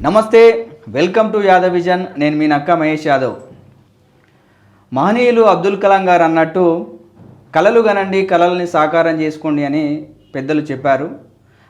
నమస్తే, welcome to Yadav vision. నేను మీ నక్క మహేష్ యాదవ్. మహనీయులు అబ్దుల్ కలాం గారు అన్నట్టు కలలు కనండి, కలల్ని సాకారం చేసుకోండి అని పెద్దలు చెప్పారు.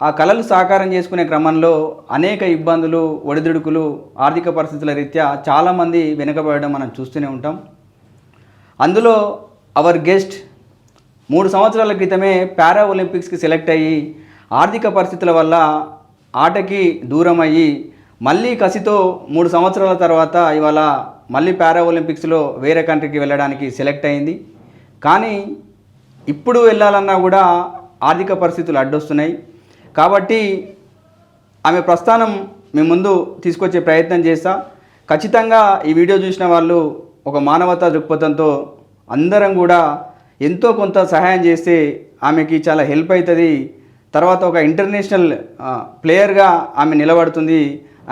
ఆ కలలు సాకారం చేసుకునే క్రమంలో అనేక ఇబ్బందులు, ఒడిదుడుకులు, ఆర్థిక పరిస్థితుల రీత్యా చాలామంది వెనుకబడడం మనం చూస్తూనే ఉంటాం. అందులో అవర్ గెస్ట్ 3 సంవత్సరాల క్రితమే పారా ఒలింపిక్స్కి సెలెక్ట్ అయ్యి ఆర్థిక పరిస్థితుల వల్ల ఆటకి దూరం అయ్యి మళ్ళీ కసితో 3 సంవత్సరాల తర్వాత ఇవాళ మళ్ళీ పారా ఒలింపిక్స్లో వేరే కంట్రీకి వెళ్ళడానికి సెలెక్ట్ అయింది. కానీ ఇప్పుడు వెళ్ళాలన్నా కూడా ఆర్థిక పరిస్థితులు అడ్డొస్తున్నాయి. కాబట్టి ఆమె ప్రస్థానం మీ ముందు తీసుకొచ్చే ప్రయత్నం చేస్తా. ఖచ్చితంగా ఈ వీడియో చూసిన వాళ్ళు ఒక మానవతా దృక్పథంతో అందరం కూడా ఎంతో కొంత సహాయం చేస్తే ఆమెకి చాలా హెల్ప్ అవుతుంది. తర్వాత ఒక ఇంటర్నేషనల్ ప్లేయర్గా ఆమె నిలబడుతుంది.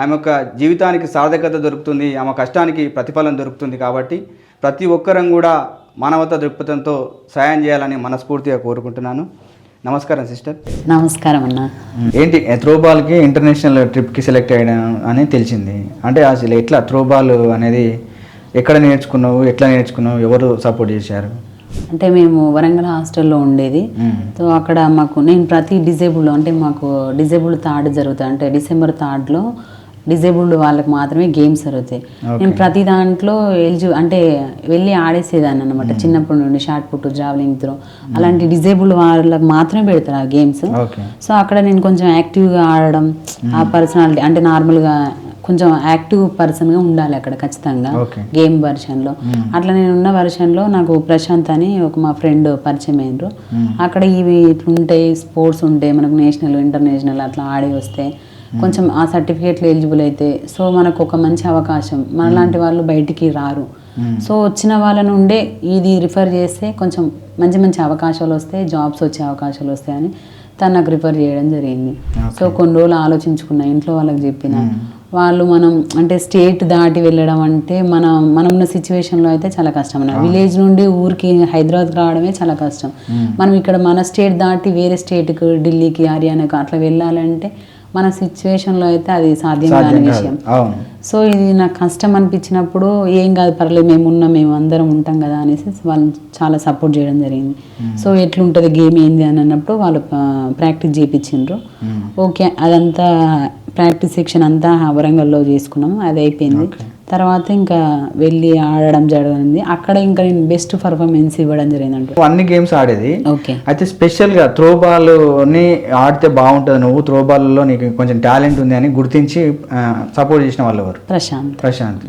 ఆమె యొక్క జీవితానికి సార్థకత దొరుకుతుంది, ఆమె కష్టానికి ప్రతిఫలం దొరుకుతుంది. కాబట్టి ప్రతి ఒక్కరం కూడా మానవతా దృక్పథంతో సహాయం చేయాలని మనస్ఫూర్తిగా కోరుకుంటున్నాను. నమస్కారం సిస్టర్. నమస్కారం అన్న. ఏంటి త్రోబాల్కి ఇంటర్నేషనల్ ట్రిప్కి సెలెక్ట్ అయ్యడం అని తెలిసింది. అంటే అసలు ఎట్లా త్రోబాల్ అనేది ఎక్కడ నేర్చుకున్నావు, ఎట్లా నేర్చుకున్నావు, ఎవరు సపోర్ట్ చేశారు? అంటే మేము వరంగల్ హాస్టల్లో ఉండేది. సో అక్కడ నేను ప్రతి డిజేబుల్డ్, అంటే మాకు డిజేబుల్డ్ థర్డ్ జరుగుతాయి. అంటే డిసెంబర్ 3 డిజేబుల్డ్ వాళ్ళకి మాత్రమే గేమ్స్ జరుగుతాయి. నేను ప్రతి దాంట్లో అంటే వెళ్ళి ఆడేసేదాన్ని అనమాట. చిన్నప్పటి నుండి షార్ట్ పుట్, జావలింగ్ త్రో అలాంటి డిజేబుల్డ్ వాళ్ళకి మాత్రమే పెడతారు ఆ గేమ్స్. సో అక్కడ నేను కొంచెం యాక్టివ్గా ఆడడం, ఆ పర్సనాలిటీ అంటే నార్మల్గా కొంచెం యాక్టివ్ పర్సన్గా ఉండాలి అక్కడ ఖచ్చితంగా గేమ్ వెర్షన్లో. అట్లా నేను ఉన్న వెర్షన్లో నాకు ప్రశాంత్ అని మా ఫ్రెండ్ పరిచయం అయినరు. అక్కడ ఇవి ఇట్లుంటాయి, స్పోర్ట్స్ ఉంటాయి, మనకు నేషనల్, ఇంటర్నేషనల్ అట్లా ఆడి వస్తే కొంచెం ఆ సర్టిఫికేట్లు ఎలిజిబుల్ అయితే సో మనకు ఒక మంచి అవకాశం. మనలాంటి వాళ్ళు బయటికి రారు. సో వచ్చిన వాళ్ళ నుండే ఇది రిఫర్ చేస్తే కొంచెం మంచి మంచి అవకాశాలు వస్తాయి, జాబ్స్ వచ్చే అవకాశాలు వస్తాయని తను నాకు రిఫర్ చేయడం జరిగింది. సో కొన్ని రోజులు ఆలోచించుకున్నా, ఇంట్లో వాళ్ళకి చెప్పిన. వాళ్ళు మనం అంటే స్టేట్ దాటి వెళ్ళడం అంటే మనం ఉన్న సిచ్యువేషన్లో అయితే చాలా కష్టం అన్న. విలేజ్ నుండి ఊరికి హైదరాబాద్కి రావడమే చాలా కష్టం. మనం ఇక్కడ మన స్టేట్ దాటి వేరే స్టేట్కి, ఢిల్లీకి, హర్యానాకి అట్లా వెళ్ళాలంటే మన సిచ్యువేషన్లో అయితే అది సాధ్యం కాని విషయం. సో ఇది నాకు కష్టం అనిపించినప్పుడు ఏం కాదు, పర్లేదు, మేము అందరం ఉంటాం కదా అనేసి వాళ్ళు చాలా సపోర్ట్ చేయడం జరిగింది. సో ఎట్లుంటుంది గేమ్ ఏంది అని అన్నప్పుడు వాళ్ళు ప్రాక్టీస్ చేయించిండ్రు. ఓకే, అదంతా ప్రాక్టీస్ సెక్షన్ అంతా వరంగల్లో చేసుకున్నాము. అది అయిపోయింది. తర్వాత ఇంకా వెళ్ళి ఆడడం జరిగింది. అక్కడ ఇంకా నేను బెస్ట్ పర్ఫార్మెన్స్ ఇవ్వడం జరిగింది. అన్ని గేమ్స్ ఆడేది. ఓకే. అయితే స్పెషల్గా త్రోబాల్ని ఆడితే బాగుంటుంది, నువ్వు త్రోబాల్లో నీకు కొంచెం టాలెంట్ ఉంది అని గుర్తించి సపోర్ట్ చేసిన వాళ్ళు ఎవరు? ప్రశాంత్.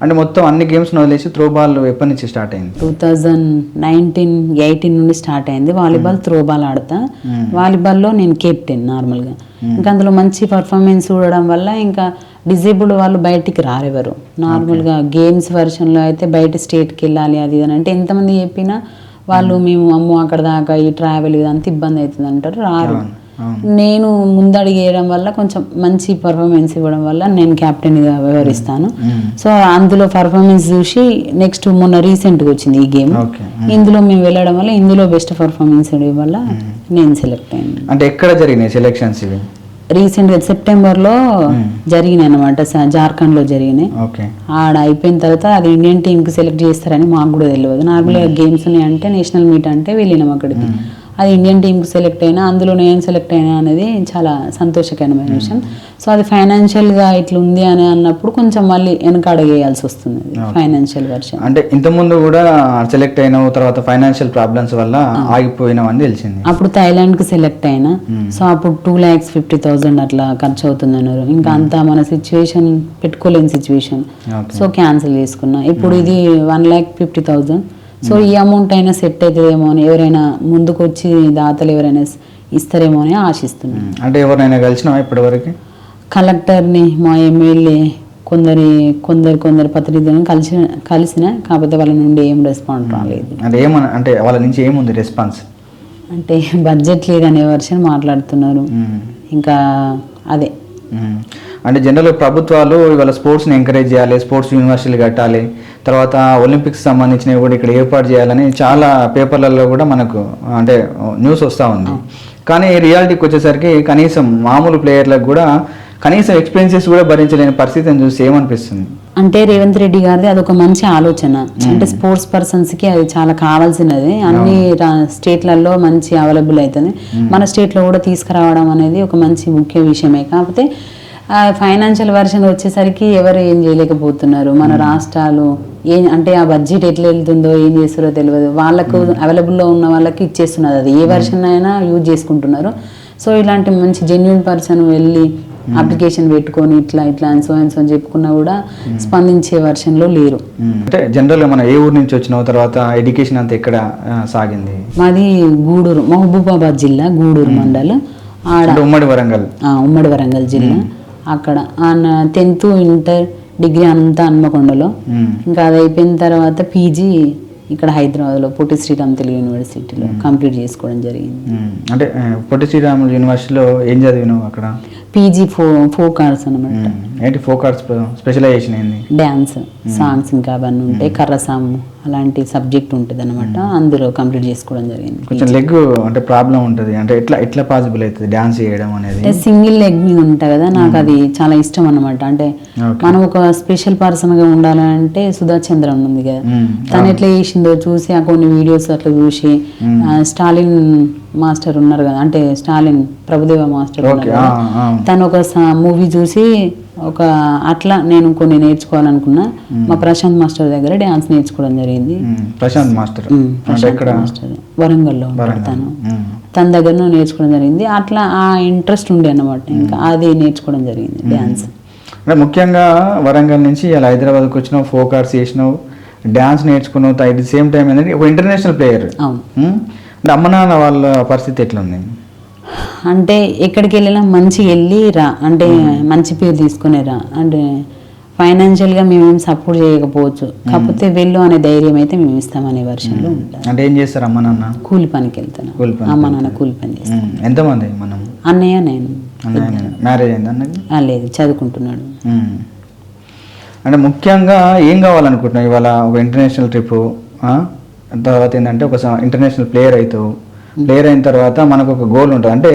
అంటే మొత్తం అన్ని గేమ్స్ వదిలేసి త్రోబాల్ ఎప్పటి నుంచి స్టార్ట్ అయింది? 2018 నుండి స్టార్ట్ అయింది. వాలీబాల్, త్రోబాల్ ఆడతా. వాలీబాల్లో నేను కెప్టెన్ నార్మల్గా. ఇంకా అందులో మంచి పర్ఫార్మెన్స్ చూడడం వల్ల ఇంకా డిజేబుల్డ్ వాళ్ళు బయటికి రారెవరు. నార్మల్గా గేమ్స్ వెర్షన్లో అయితే బయట స్టేట్కి వెళ్ళాలి అది అని అంటే ఎంతమంది చెప్పినా వాళ్ళు మేము అమ్మో అక్కడ దాకా ఈ ట్రావెల్ ఇదంతా ఇబ్బంది అవుతుంది అంటారు, రారు. నేను ముందడిగేయడం వల్ల కొంచెం మంచి పర్ఫార్మెన్స్ ఇవ్వడం వల్ల నేను కెప్టెన్గా వ్యవహరిస్తాను. సో అందులో పర్ఫార్మెన్స్ చూసి నెక్స్ట్ మొన్న రీసెంట్గా వచ్చింది ఈ గేమ్. ఇందులో మేము వెళ్ళడం వల్ల ఇందులో బెస్ట్ పర్ఫార్మెన్స్ ఇవ్వడం వల్ల నేను సెలెక్ట్ అయ్యాను. అంటే ఎక్కడ జరిగినాయి సెలెక్షన్స్? ఇవి రీసెంట్గా సెప్టెంబర్లో జరిగినాయి అనమాట, జార్ఖండ్లో జరిగినాయి. ఆడ అయిపోయిన తర్వాత అది ఇండియన్ టీంకి సెలెక్ట్ చేస్తారని మాకు కూడా తెలియదు. నార్మల్గా గేమ్స్ ఉన్నాయి అంటే నేషనల్ మీట్ అంటే వెళ్ళినాం అక్కడికి. అది ఇండియన్ టీంకి సెలెక్ట్ అయినా, అందులో నేను సెలెక్ట్ అయినా అనేది చాలా సంతోషకరమైన విషయం. సో అది ఫైనాన్షియల్గా ఇట్లా ఉంది అని అన్నప్పుడు కొంచెం మళ్ళీ వెనక అడగేయాల్సి వస్తుంది ఫైనాన్షియల్ వర్షన్. అంటే ఇంతకుముందు కూడా సెలెక్ట్ అయినావు, తర్వాత ఫైనాన్షియల్ ప్రాబ్లమ్స్ వల్ల ఆగిపోయినావు అని తెలిసింది. అప్పుడు థాయిలాండ్కి సెలెక్ట్ అయినా. సో అప్పుడు 2,50,000 అట్లా ఖర్చు అవుతుంది అన్నారు. ఇంకా అంతా మన సిచ్యువేషన్ పెట్టుకోలేని సిచ్యువేషన్. సో క్యాన్సిల్ చేసుకున్నా. ఇప్పుడు ఇది 1,50,000. సో ఈ అమౌంట్ అయినా సెట్ అవుతుందేమో అని, ఎవరైనా ముందుకు వచ్చి దాతలు ఎవరైనా ఇస్తారేమో అని ఆశిస్తున్నాను. అంటే ఎవరైనా కలిసినావా ఇప్పటివరకు? కలెక్టర్ని, మా ఎమ్మెల్యే, కొందరు ప్రతినిధులను కలిసిన కాకపోతే వాళ్ళ నుండి ఏం రెస్పాన్స్ రాలేదు. అంటే వాళ్ళ నుంచి ఏముంది రెస్పాన్స్? అంటే బడ్జెట్ లేదనే వర్షన్ మాట్లాడుతున్నారు. ఇంకా అదే అంటే జనరల్ ప్రభుత్వాలు ఇవాళ స్పోర్ట్స్ని ఎంకరేజ్ చేయాలి, స్పోర్ట్స్ యూనివర్సిటీలు కట్టాలి, తర్వాత ఒలింపిక్స్ సంబంధించినవి కూడా ఇక్కడ ఏర్పాటు చేయాలని చాలా పేపర్లలో కూడా మనకు అంటే న్యూస్ వస్తూ ఉంది. కానీ రియాలిటీకి వచ్చేసరికి కనీసం మామూలు ప్లేయర్లకు కూడా కనీసం ఎక్స్పెన్సెస్ కూడా భరించలేని పరిస్థితిని చూసి ఏమనిపిస్తుంది? అంటే రేవంత్ రెడ్డి గారిది అదొక మంచి ఆలోచన. అంటే స్పోర్ట్స్ పర్సన్స్కి అది చాలా కావాల్సినది. అన్ని స్టేట్లలో మంచి అవైలబుల్ అవుతుంది. మన స్టేట్లో కూడా తీసుకురావడం అనేది ఒక మంచి ముఖ్య విషయమే. కాకపోతే ఫైనాన్షియల్ వర్షన్ వచ్చేసరికి ఎవరు ఏం చేయలేకపోతున్నారు. మన రాష్ట్రాలు అంటే ఆ బడ్జెట్ ఎట్లా వెళ్తుందో ఏం చేస్తారో తెలియదు. వాళ్ళకు అవైలబుల్లో ఉన్న వాళ్ళకి ఇచ్చేస్తున్నారు. అది ఏ వర్షన్ అయినా యూజ్ చేసుకుంటున్నారు. సో ఇలాంటి మంచి జెన్యున్ పర్సన్ వెళ్ళి అప్లికేషన్ పెట్టుకొని ఇట్లా అని సో అని చెప్పుకున్నా కూడా స్పందించే వర్షన్లో లేరు. అంటే జనరల్గా మనం ఏ ఊరు నుంచి వచ్చిన తర్వాత ఎడ్యుకేషన్ అంతా ఎక్కడ సాగింది? మాది గూడూరు, మహబూబాబాద్ జిల్లా, గూడూరు మండలం. ఆడ ఉమ్మడి వరంగల్ జిల్లా. అక్కడ 10th ఇంటర్ డిగ్రీ అంతా హన్మకొండలో. ఇంకా అది అయిపోయిన తర్వాత పీజీ ఇక్కడ హైదరాబాద్లో పొట్టి శ్రీరామ్ తెలుగు యూనివర్సిటీలో కంప్లీట్ చేసుకోవడం జరిగింది. అంటే పొట్టి శ్రీరామ్ యూనివర్సిటీలో ఏం చదివినావు అక్కడ? పీజీ ఫోక్ ఆర్ట్స్ అనమాట. ఏంటి ఫోక్ ఆర్ట్స్ స్పెషలైజేషన్ ఏంది? డ్యాన్స్, సాంగ్స్ ఇంకా అవన్నీ ఉంటాయి. కర్రసాము అలాంటి సబ్జెక్ట్ ఉంటుంది అనమాట. అందులో కంప్లీట్ చేసుకోవడం జరిగింది. కొంచెం లెగ్ అంటే ప్రాబ్లం ఉంటుంది, అంటే ఎట్లా పాసిబుల్ అవుతుంది డాన్స్ చేయడం అనేది? సింగిల్ లెగ్ మీద ఉంటాయి కదా, నాకు అది చాలా ఇష్టం అనమాట. అంటే మనం ఒక స్పెషల్ పర్సన్ గా ఉండాలంటే సుధా చంద్రన్ ఉంది కదా, తను ఎట్లా చేసిందో చూసి ఆ కొన్ని వీడియోస్ అట్లా చూసి, స్టాలిన్ మాస్టర్ ఉన్నారు కదా, అంటే స్టాలిన్ ప్రభుదేవ మాస్టర్ ఉన్నారు కదా, తను ఒక మూవీ చూసి ఒక అట్లా నేను కొన్ని నేర్చుకోవాలనుకున్నా. మా ప్రశాంత్ మాస్టర్ దగ్గర డ్యాన్స్ నేర్చుకోవడం జరిగింది. ప్రశాంత్ మాస్టర్ వరంగల్లో ఉంటాను, తన దగ్గర నేర్చుకోవడం జరిగింది. అట్లా ఆ ఇంట్రెస్ట్ ఉండే అన్నమాట. ఇంకా అది నేర్చుకోవడం జరిగింది డ్యాన్స్. అంటే ముఖ్యంగా వరంగల్ నుంచి ఇలా హైదరాబాద్కి వచ్చినావు, ఫోక్ ఆర్ట్స్ చేసినావు, డ్యాన్స్ నేర్చుకున్నావు, అట్ ది సేమ్ టైం ఏంటంటే ఒక ఇంటర్నేషనల్ ప్లేయర్. అంటే అమ్మ నాన్న వాళ్ళ పరిస్థితి ఎట్లా ఉంది? అంటే ఎక్కడికి వెళ్ళినా మంచిగా వెళ్ళి రా, అంటే మంచి పేరు తీసుకునే రా. అంటే ఫైనాన్షియల్గా మేమేం సపోర్ట్ చేయకపోవచ్చు, కాకపోతే వెళ్ళు అనే ధైర్యం అయితే మేము ఇస్తామనే వర్షన్లో ఉంటాం. అంటే ఏం చేస్తారు అమ్మ నాన్న? కూలి పనికి వెళ్తాను. అమ్మ నాన్న కూలి పని చేస్తాను. ఎంతమంది? మనం అన్నయ్య నేను. మ్యారేజ్ అయింది అన్నది? లేదు, చదువుకుంటున్నాడు. అంటే ముఖ్యంగా ఏం కావాలనుకుంటున్నావు ఇవాళ? ఒక ఇంటర్నేషనల్ ట్రిప్, తర్వాత ఏంటంటే ఒక ఇంటర్నేషనల్ ప్లేయర్ అవుతావు. ప్లేయర్ అయిన తర్వాత మనకు ఒక గోల్ ఉంటుంది. అంటే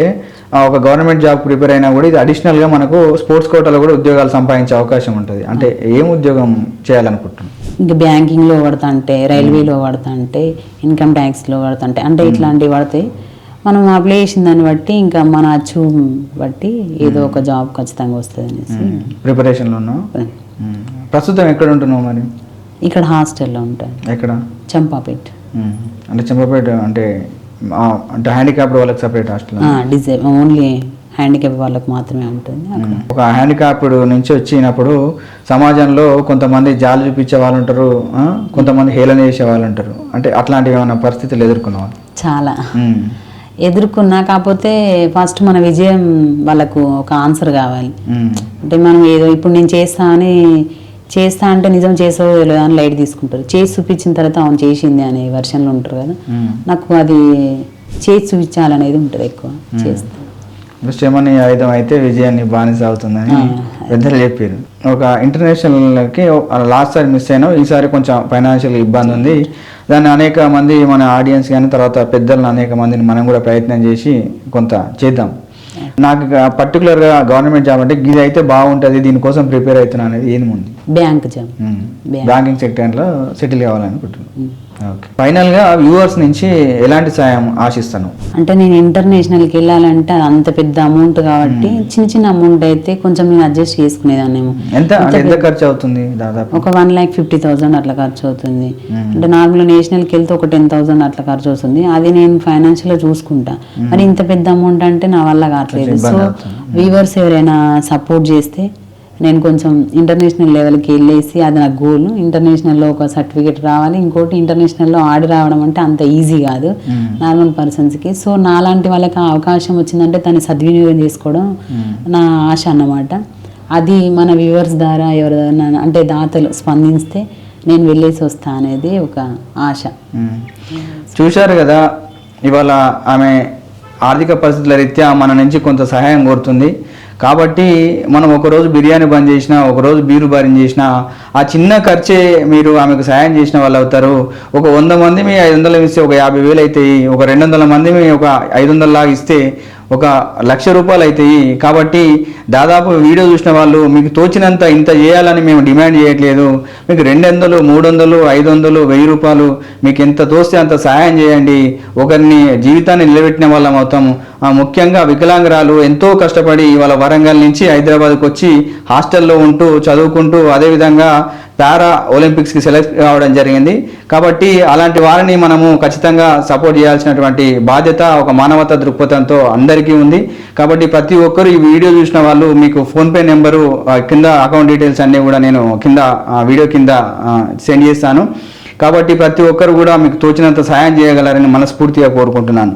ఒక గవర్నమెంట్ జాబ్ ప్రిపేర్ అయినా కూడా ఇది అడిషనల్గా మనకు స్పోర్ట్స్ కోటాలో కూడా ఉద్యోగాలు సంపాదించే అవకాశం ఉంటుంది. అంటే ఏం ఉద్యోగం చేయాలనుకుంటున్నాం? ఇంకా బ్యాంకింగ్లో పడతా అంటే, రైల్వేలో పడతా అంటే, ఇన్కమ్ ట్యాక్స్లో పడతా అంటే ఇట్లాంటివి పడతాయి. మనం అప్లై చేసిన దాన్ని బట్టి ఇంకా మన అచీవ్ బట్టి ఏదో ఒక జాబ్ ఖచ్చితంగా వస్తుంది అనేసి ప్రిపరేషన్లో ఉన్నావు. ప్రస్తుతం ఎక్కడ ఉంటున్నావు మరి? ఇక్కడ హాస్టల్లో ఉంటాను. ఎక్కడ? చంపాపేట. అంటే చంపాపేట అంటే హ్యాండిక్యాప్డ్ వాళ్ళకి సపరేట్ హాస్టల్? ఓన్లీ హ్యాండిక్యాప్ వాళ్ళకి మాత్రమే ఉంటుంది. ఒక హ్యాండిక్యాప్డ్ నుంచి వచ్చినప్పుడు సమాజంలో కొంతమంది జాలి చూపించే వాళ్ళు ఉంటారు, కొంతమంది హేళన చేసే వాళ్ళు ఉంటారు. అంటే అట్లాంటివి ఏమైనా పరిస్థితులు ఎదుర్కొన్నావా? చాలా ఎదుర్కొన్నా. కాకపోతే ఫస్ట్ మన విజయం వాళ్ళకు ఒక ఆన్సర్ కావాలి. అంటే మనం ఏదో ఇప్పుడు నేను చేస్తా అంటే నిజం చేసావో తెలియదు అని లైట్ తీసుకుంటారు. చేసి చూపించిన తర్వాత అవును చేసింది అనే వర్షన్లో ఉంటారు కదా. నాకు అది చేసి చూపించాలనేది ఉంటుంది ఎక్కువ. చేస్తాను. శ్రమని ఆయుధం అయితే విజయాన్ని బానిస అవుతుందని పెద్దలు చెప్పారు. ఒక ఇంటర్నేషనల్కి లాస్ట్ సారి మిస్ అయినా, ఈసారి కొంచెం ఫైనాన్షియల్ ఇబ్బంది ఉంది. దాన్ని అనేక మంది మన ఆడియన్స్ కానీ తర్వాత పెద్దలను అనేక మందిని మనం కూడా ప్రయత్నం చేసి కొంత చేద్దాం. నాకు పర్టికులర్గా గవర్నమెంట్ జాబ్ అంటే ఇది అయితే బాగుంటుంది, దీనికోసం ప్రిపేర్ అవుతున్నా అనేది ఏది ఉంది? బ్యాంక్ జాబ్, బ్యాంకింగ్ సెక్టర్లో సెటిల్ కావాలనుకుంటున్నాను. ఓకే. ఫైనల్గా వ్యూవర్స్ నుంచి ఎలాంటి సాయం ఆశిస్తాను? అంటే నేను ఇంటర్నేషనల్కి వెళ్ళాలంటే అంత పెద్ద అమౌంట్ కాబట్టి చిన్న అమౌంట్ అయితే కొంచెం నేను అడ్జస్ట్ చేసుకునేదాన్నేమో. ఎంత ఖర్చు అవుతుంది? దాదాపు ఒక 1,50,000 అట్లా ఖర్చు అవుతుంది. అంటే నార్మల్ నేషనల్కి వెళ్తే ఒక 10,000 అట్లా ఖర్చు అవుతుంది. అది నేను ఫైనాన్షియల్గా చూసుకుంటా. మరి ఇంత పెద్ద అమౌంట్ అంటే నా వల్ల కావట్లేదు. సో వ్యూవర్స్ ఎవరైనా సపోర్ట్ చేస్తే నేను కొంచెం ఇంటర్నేషనల్ లెవెల్కి వెళ్ళేసి, అది నా గోల్. ఇంటర్నేషనల్లో ఒక సర్టిఫికేట్ రావాలి. ఇంకోటి ఇంటర్నేషనల్లో ఆడి రావడం అంటే అంత ఈజీ కాదు నార్మల్ పర్సన్స్కి. సో నాలాంటి వాళ్ళకి అవకాశం వచ్చిందంటే దాన్ని సద్వినియోగం చేసుకోవడం నా ఆశ అన్నమాట. అది మన వ్యూవర్స్ ద్వారా ఎవరైనా అంటే దాతలు స్పందిస్తే నేను వెళ్ళేసి వస్తా అనేది ఒక ఆశ. చూశారు కదా, ఇవాళ ఆమె ఆర్థిక పరిస్థితుల రీత్యా మన నుంచి కొంత సహాయం కోరుతుంది. కాబట్టి మనం ఒకరోజు బిర్యానీ బంద్ చేసినా, ఒకరోజు బీరు బారిన చేసినా ఆ చిన్న ఖర్చే మీరు ఆమెకు సహాయం చేసిన వాళ్ళు అవుతారు. ఒక 100 మంది మీ 500 ఇస్తే ఒక 50,000 అవుతాయి. ఒక 200 మంది మీ ఒక 500 లాగా ఇస్తే ఒక 1,00,000 రూపాయలు అవుతాయి. కాబట్టి దాదాపు వీడియో చూసిన వాళ్ళు మీకు తోచినంత ఇంత చేయాలని మేము డిమాండ్ చేయట్లేదు. మీకు 200, 300, 500, 1000 రూపాయలు మీకు ఎంత తోస్తే అంత సహాయం చేయండి. ఒకరిని జీవితాన్ని నిలబెట్టిన వాళ్ళం అవుతాము. ముఖ్యంగా వికలాంగురాలు ఎంతో కష్టపడి ఇవాళ వరంగల్ నుంచి హైదరాబాద్కి వచ్చి హాస్టల్లో ఉంటూ చదువుకుంటూ అదేవిధంగా పారా ఒలింపిక్స్కి సెలెక్ట్ కావడం జరిగింది. కాబట్టి అలాంటి వారిని మనము ఖచ్చితంగా సపోర్ట్ చేయాల్సినటువంటి బాధ్యత ఒక మానవతా దృక్పథంతో అందరికీ ఉంది. కాబట్టి ప్రతి ఒక్కరు ఈ వీడియో చూసిన వాళ్ళు మీకు ఫోన్పే నెంబరు కింద అకౌంట్ డీటెయిల్స్ అన్నీ కూడా నేను కింద వీడియో కింద సెండ్ చేస్తాను. కాబట్టి ప్రతి ఒక్కరు కూడా మీకు తోచినంత సహాయం చేయగలరని మనస్ఫూర్తిగా కోరుకుంటున్నాను.